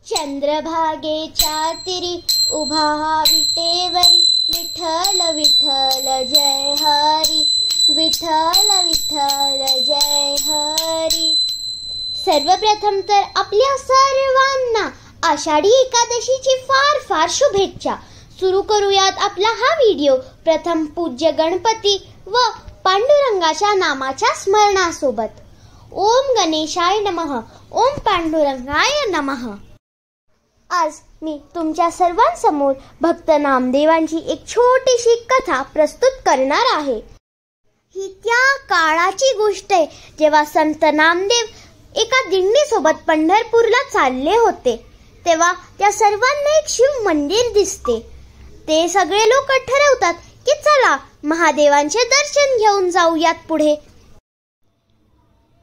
चंद्रभागेच्या तीरी उभा विटेवरी, विठ्ठल विठ्ठल जय हरी, विठ्ठल विठ्ठल जय हरी. सर्वप्रथम तर आपल्या सर्वांना आषाढी एकादशीची फार फार शुभेच्छा. सुरू करूयात आपला हा व्हिडिओ प्रथम पूज्य गणपती व पांडुरंगाच्या नामाच्या स्मरणासोबत. ओम गणेशाय नमः, ओम पांडुरंगाय नमः. आज मी तुमच्या सर्वांसमोर भक्त नामदेवांची एक छोटीशी कथा प्रस्तुत करणार आहे. ही त्या काळाची गोष्ट आहे जेव्हा संत नामदेव एका दिंडीसोबत पंढरपूरला चालले होते. तेव्हा त्या सर्वांना एक शिव मंदिर दिसते. ते सगळे लोक ठरवतात की चला महादेवांचे दर्शन घेऊन जाऊयात पुढे.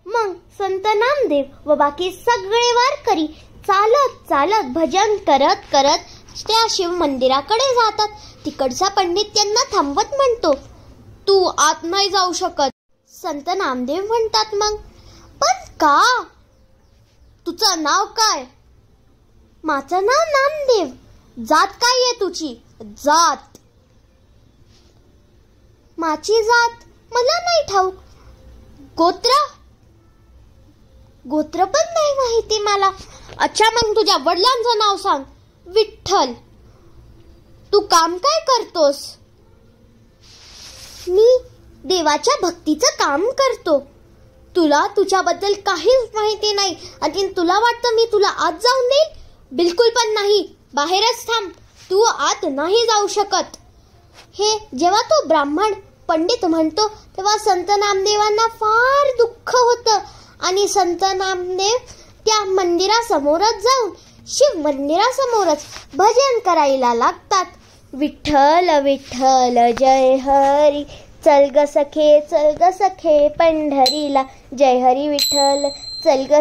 मग संत नामदेव व बाकी सगळे वारकरी चालत चालत भजन करत करत त्या शिव मंदिराकडे जातात. तिकडचा पंडित त्यांना थांबवत म्हणतो, तू आत नाही जाऊ शकत. संत नामदेव म्हणतात, मग पण का? तुझं नाव काय? माझं नाव नामदेव. जात काय आहे तुझी? जात. माझी जात मला नाही ठाऊक. गोत्र? गोत्र पण नाही माहिती मला. अच्छा, मग तुझ्या वडिलांचं नाव सांग. विठ्ठल. तू काम काय करतोस? मी देवाच्या भक्तीचं काम करतो. तुला तुझ्याबद्दल काहीच माहिती नाही आणि तुला वाटतं मी तुला आत जाऊन देईल? बिलकुल पण नाही. बाहेरच थांब. तू आत नाही जाऊ शकत. हे जेव्हा तो ब्राह्मण पंडित म्हणतो तेव्हा संत नामदेवांना फार दुःख होतं आणि संत नामदेव त्या मंदिरासमोरच जाऊन शिव मंदिरासमोरच भजन करायला लागतात. विठ्ठल विठ्ठल जय हरी, चल ग सखे पंढरीला. जय हरी विठ्ठल, चल ग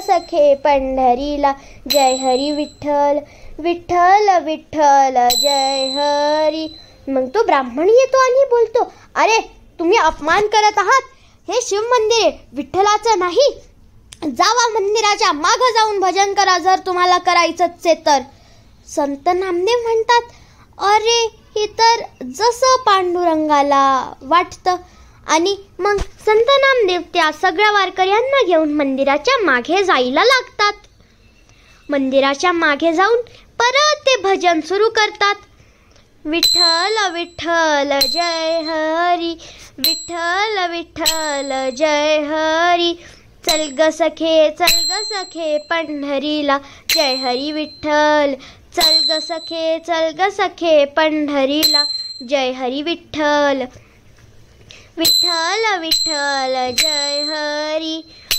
सखे पंढरीला. जय हरी विठ्ठल, विठ्ठल विठ्ठल जय हरी. मग तो ब्राह्मण येतो आणि बोलतो, अरे तुम्ही अपमान करत आहात. हे शिव मंदिर आहे, विठ्ठलाचं नाही. जावा मंदिराच्या मागे जाऊन भजन करा जर तुम्हाला करायचंच आहे तर. संत नामदेव म्हणतात, अरे हे तर जसं पांडुरंगाला वाटतं. आणि मग संत नामदेव त्या सगळ्या वारकऱ्यांना घेऊन मंदिराच्या मागे जायला लागतात. मंदिराच्या मागे जाऊन परत ते भजन सुरू करतात. विठ्ठल विठ्ठल जय हरी, विठ्ठल विठ्ठल जय हरी. चल ग सखे पंढरीला. जय हरी विठ्ठल, चल ग सखे पंढरीला. जय हरी विठ्ठल, विठ्ठल विठ्ठल जय हरी,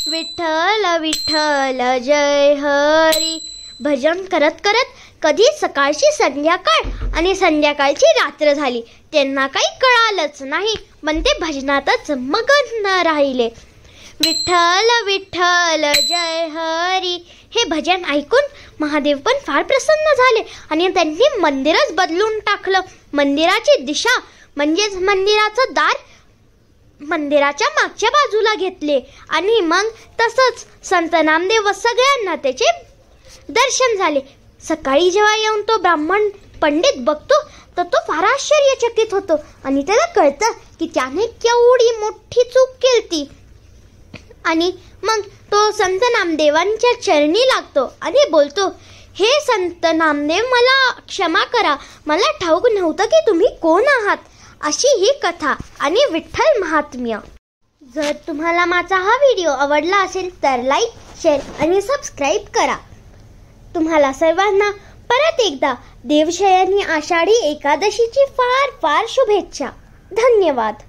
विठ्ठल विठ्ठल जय हरी. भजन करत करत कधी सकाळची संध्याकाळ आणि संध्याकाळची रात्र झाली. त्यांना काही कळालंच नाही, पण ते भजनातच मग्न राहिले. विठ्ठल विठ्ठल जय हरी. हे भजन ऐकून महादेव पण फार प्रसन्न झाले आणि त्यांनी मंदिरच बदलून टाकलं. मंदिराची दिशा म्हणजेच मंदिराचं दार मंदिराच्या मागच्या बाजूला घेतले आणि मग तसंच संत नामदेव व सगळ्यांना त्याचे दर्शन झाले. सकाळी जेव्हा येऊन तो ब्राह्मण पंडित बघतो तर तो फार आश्चर्यचकित होतो आणि त्याला कळतं की त्याने केवढी मोठी चूक केली. आणि मग तो संत नामदेवांच्या चरणी लागतो आणि बोलतो, हे संत नामदेव मला क्षमा करा. मला ठाऊक नव्हतं की तुम्ही कोण आहात. अशी ही कथा आणि विठ्ठल महात्म्य. जर तुम्हाला माझा हा व्हिडिओ आवडला असेल तर लाईक, शेअर आणि सबस्क्राईब करा. तुम्हाला सर्वांना परत एकदा देवशयनी आषाढी एकादशीची फार फार शुभेच्छा. धन्यवाद.